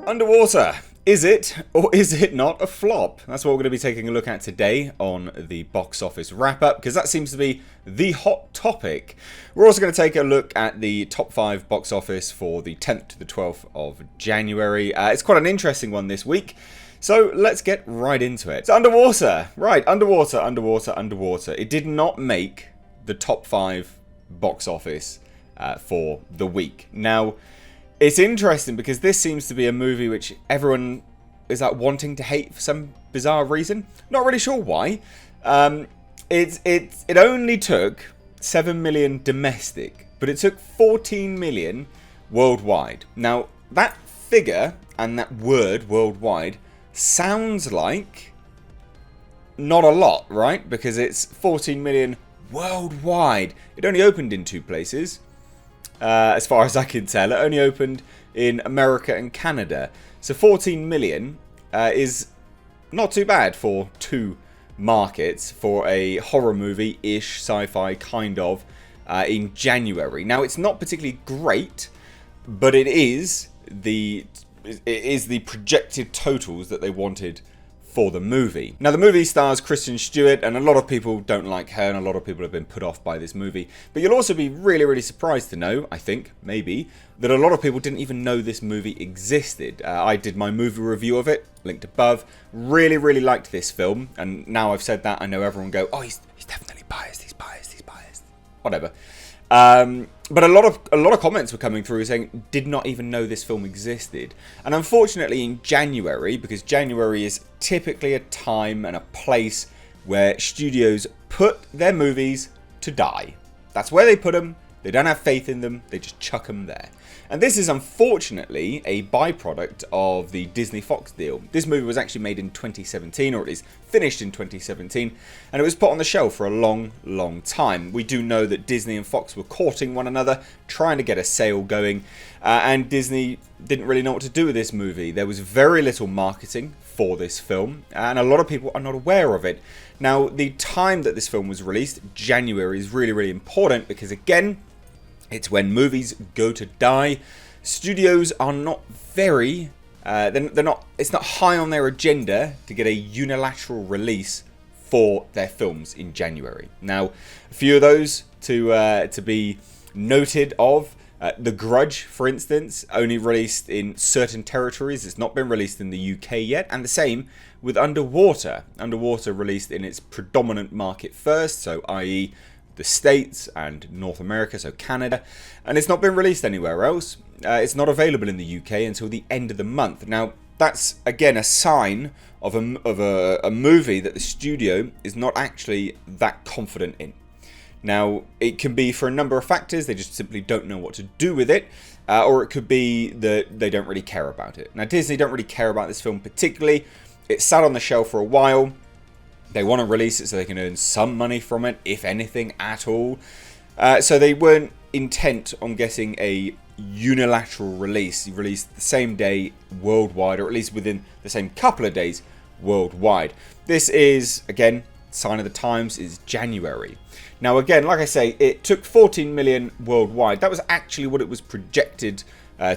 Underwater. Is it or is it not a flop? That's what we're going to be taking a look at today on the box office wrap-up, because that seems to be the hot topic. We're also going to take a look at the top 5 box office for the 10th to the 12th of January. It's quite an interesting one this week, so let's get right into it. So Underwater. Right, Underwater. It did not make the top 5 box office for the week. Now, it's interesting because this seems to be a movie which everyone is wanting to hate for some bizarre reason. Not really sure why. It only took 7 million domestic, but it took 14 million worldwide. Now, that figure and that word worldwide sounds like not a lot, right? Because it's 14 million worldwide. It only opened in 2 places. As far as I can tell, it only opened in America and Canada. So 14 million is not too bad for 2 markets for a horror movie-ish, sci-fi kind of, in January. Now, it's not particularly great, but it is the projected totals that they wanted for the movie. Now, the movie stars Kristen Stewart, and a lot of people don't like her, and a lot of people have been put off by this movie. But you'll also be really, really surprised to know, I think, maybe, that a lot of people didn't even know this movie existed. I did my movie review of it, linked above. Really, really liked this film, and now I've said that, I know everyone will go, oh, he's definitely biased, he's biased. Whatever. But a lot of comments were coming through saying did not even know this film existed. And unfortunately in January, because January is typically a time and a place where studios put their movies to die. That's where they put them. They don't have faith in them. They just chuck them there. And this is unfortunately a byproduct of the Disney-Fox deal. This movie was actually made in 2017, or at least finished in 2017, and it was put on the shelf for a long, long time. We do know that Disney and Fox were courting one another, trying to get a sale going, and Disney didn't really know what to do with this movie. There was very little marketing for this film, and a lot of people are not aware of it. Now, the time that this film was released, January, is really, really important because, again, it's when movies go to die. Studios are not very, it's not high on their agenda to get a unilateral release for their films in January. Now, a few of those to be noted of. The Grudge, for instance, only released in certain territories. It's not been released in the UK yet. And the same with Underwater. Underwater released in its predominant market first, so i.e. the States and North America, so Canada, and it's not been released anywhere else. It's not available in the UK until the end of the month. Now, that's again a sign of a movie that the studio is not actually that confident in. Now, it can be for a number of factors. They just simply don't know what to do with it, or it could be that they don't really care about it. Now, Disney don't really care about this film particularly. It sat on the shelf for a while. They want to release it so they can earn some money from it, if anything at all. So they weren't intent on getting a unilateral release. Released the same day worldwide, or at least within the same couple of days worldwide. This is, again, sign of the times, is January. Now, again, like I say, it took 14 million worldwide. That was actually what it was projected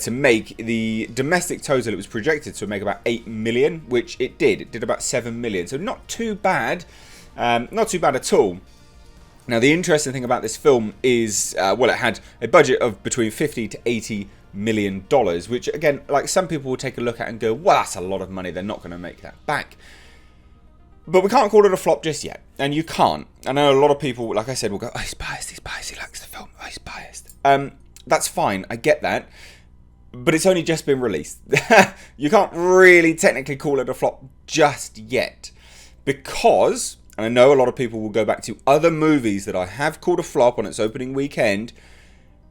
to make. The domestic total, it was projected to make about 8 million, which it did. It did about 7 million. So not too bad. Not too bad at all. Now, the interesting thing about this film is, well, it had a budget of between 50 to 80 million dollars, which, again, like some people will take a look at and go, well, that's a lot of money. They're not going to make that back. But we can't call it a flop just yet. And you can't. I know a lot of people, like I said, will go, oh, he's biased, he likes the film, oh, he's biased. That's fine, I get that. But it's only just been released. You can't really technically call it a flop just yet. Because, and I know a lot of people will go back to other movies that I have called a flop on its opening weekend,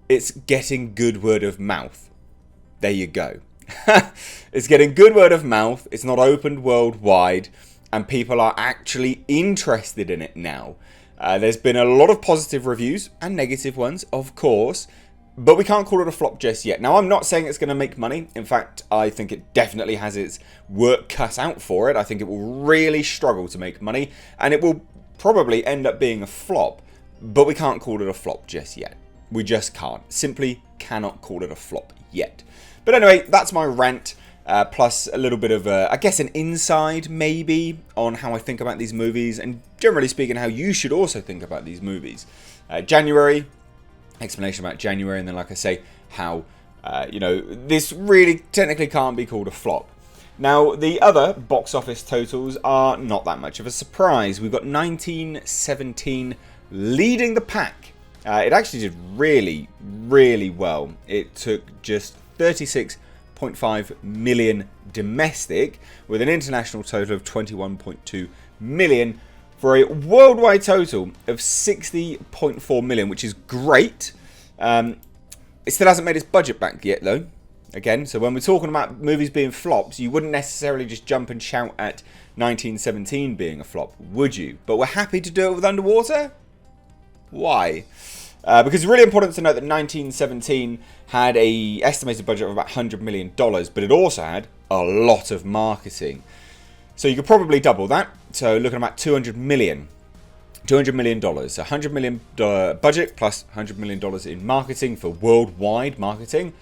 it's getting good word of mouth. There you go. It's getting good word of mouth, it's not opened worldwide, and people are actually interested in it now. There's been a lot of positive reviews, and negative ones, of course, but we can't call it a flop just yet. Now, I'm not saying it's going to make money. In fact, I think it definitely has its work cut out for it. I think it will really struggle to make money, and it will probably end up being a flop. but we can't call it a flop just yet. We just can't. Simply cannot call it a flop yet. But anyway, that's my rant. Plus a little bit of, I guess, an inside, maybe, on how I think about these movies. And generally speaking, how you should also think about these movies. January, explanation about January. And then, like I say, how, this really technically can't be called a flop. Now, the other box office totals are not that much of a surprise. We've got 1917 leading the pack. It actually did really, really well. It took just 36.5 million domestic, with an international total of 21.2 million, for a worldwide total of 60.4 million, which is great. It still hasn't made its budget back yet, though. Again, so when we're talking about movies being flops, you wouldn't necessarily just jump and shout at 1917 being a flop, would you? But we're happy to do it with Underwater? Why? Because it's really important to note that 1917 had a estimated budget of about $100 million, but it also had a lot of marketing. So you could probably double that. So looking at about $200 million. $200 million. So $100 million budget plus $100 million in marketing for worldwide marketing.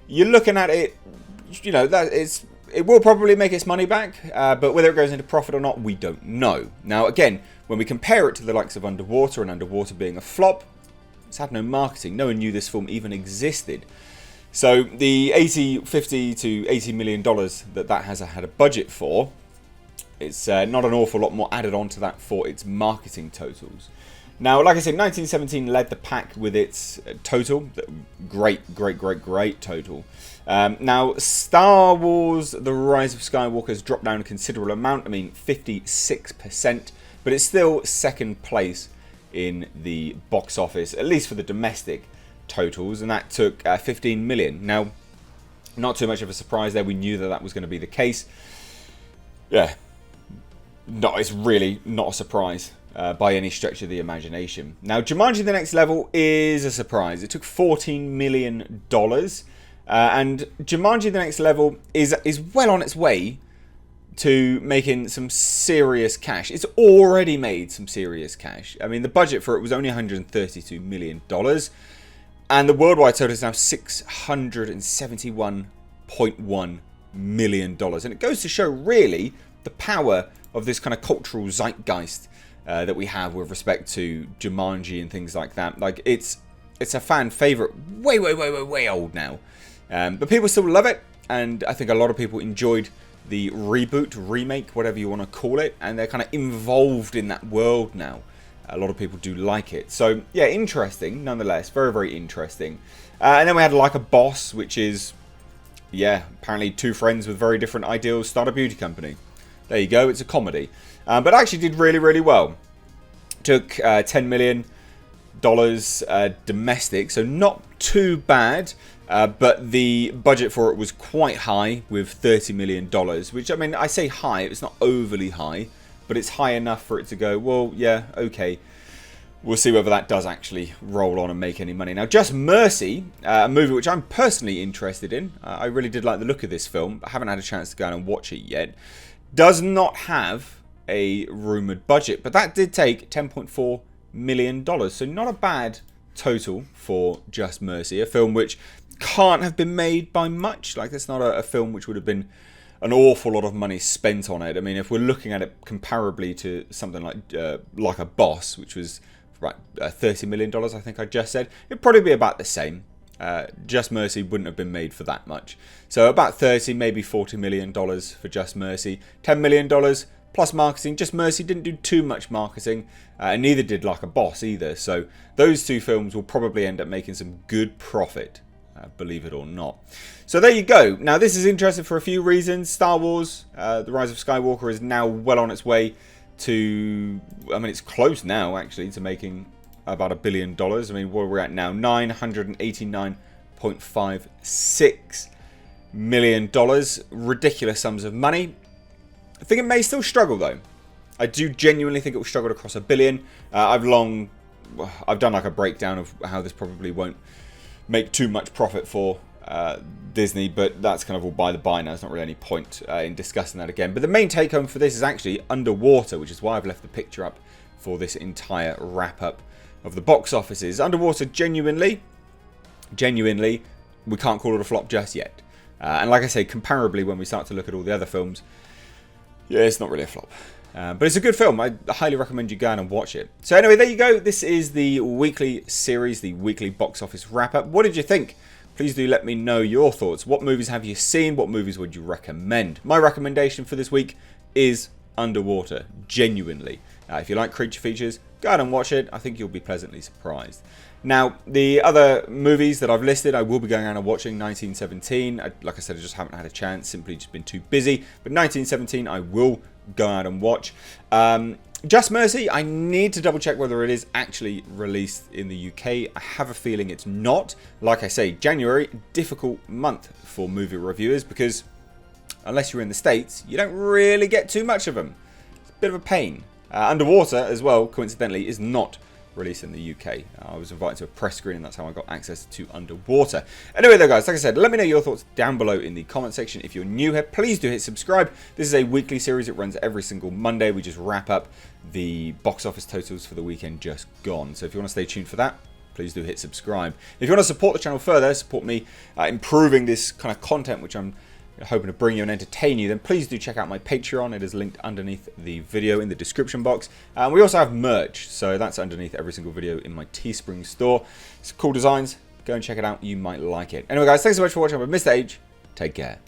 You're looking at it, it will probably make its money back, but whether it goes into profit or not, we don't know. Now, again, when we compare it to the likes of Underwater, and Underwater being a flop, it's had no marketing. No one knew this film even existed. So the $50 to $80 million that has had a budget for, it's not an awful lot more added on to that for its marketing totals. Now, like I said, 1917 led the pack with its total. Great total. Now, Star Wars The Rise of Skywalker has dropped down a considerable amount. I mean, 56%. But it's still second place in the box office, at least for the domestic totals. And that took 15 million. Now, not too much of a surprise there. We knew that was going to be the case. Yeah. No, it's really not a surprise. By any stretch of the imagination. Now, Jumanji: The Next Level is a surprise. It took $14 million, and Jumanji: The Next Level is well on its way to making some serious cash. It's already made some serious cash. I mean, the budget for it was only $132 million, and the worldwide total is now $671.1 million. And it goes to show, really, the power of this kind of cultural zeitgeist that we have with respect to Jumanji and things like that. Like, it's a fan favourite, way old now. But people still love it, and I think a lot of people enjoyed the reboot, remake, whatever you want to call it, and they're kind of involved in that world now. A lot of people do like it. So, yeah, interesting, nonetheless. Very interesting. And then we had Like a Boss, which is, yeah, apparently two friends with very different ideals start a beauty company. There you go, it's a comedy. But actually did really well. Took $10 million domestic, so not too bad. But the budget for it was quite high, with $30 million. Which, I mean, I say high, it's not overly high. But it's high enough for it to go, well, yeah, okay. We'll see whether that does actually roll on and make any money. Now, Just Mercy, a movie which I'm personally interested in. I really did like the look of this film. I haven't had a chance to go and watch it yet. Does not have a rumoured budget, but that did take $10.4 million. So not a bad total for Just Mercy. A film which can't have been made by much. Like, it's not a film which would have been an awful lot of money spent on it. I mean, if we're looking at it comparably to something like a Boss, which was $30 million, I think I just said, it'd probably be about the same. Just Mercy wouldn't have been made for that much. So about 30, maybe $40 million for Just Mercy. $10 million plus marketing. Just Mercy didn't do too much marketing, and neither did Like a Boss either. So those two films will probably end up making some good profit, believe it or not. So there you go. Now, this is interesting for a few reasons. Star Wars, The Rise of Skywalker, is now well on its way to, I mean, it's close now, actually, to making about $1 billion. I mean, where we're at now, $989.56 million. Ridiculous sums of money. I think it may still struggle, though. I do genuinely think it will struggle to cross $1 billion. I've done like a breakdown of how this probably won't make too much profit for Disney, but that's kind of all by the by now. There's not really any point in discussing that again. But the main take home for this is actually Underwater, which is why I've left the picture up for this entire wrap up of the box offices. Underwater, genuinely, we can't call it a flop just yet. And like I say, comparably, when we start to look at all the other films, yeah, it's not really a flop. But it's a good film. I highly recommend you go out and watch it. So anyway, there you go. This is the weekly series, the weekly box office wrap-up. What did you think? Please do let me know your thoughts. What movies have you seen? What movies would you recommend? My recommendation for this week is Underwater, genuinely. If you like creature features, go out and watch it. I think you'll be pleasantly surprised. Now, the other movies that I've listed, I will be going around and watching. 1917, like I said, I just haven't had a chance, simply just been too busy. But 1917, I will go out and watch. Just Mercy, I need to double check whether it is actually released in the UK. I have a feeling it's not. Like I say, January, difficult month for movie reviewers because unless you're in the States, you don't really get too much of them. It's a bit of a pain. Underwater, as well, coincidentally, is not released in the UK. I was invited to a press screening, and that's how I got access to Underwater. Anyway, though, guys, like I said, let me know your thoughts down below in the comment section. If you're new here, please do hit subscribe. This is a weekly series. It runs every single Monday. We just wrap up the box office totals for the weekend just gone. So if you want to stay tuned for that, please do hit subscribe. If you want to support the channel further, support me improving this kind of content, which I'm hoping to bring you and entertain you, then please do check out my Patreon. It is linked underneath the video in the description box. We also have merch, so that's underneath every single video in my Teespring store. It's cool designs. Go and check it out. You might like it. Anyway, guys, thanks so much for watching. I'm Mr. H. Take care.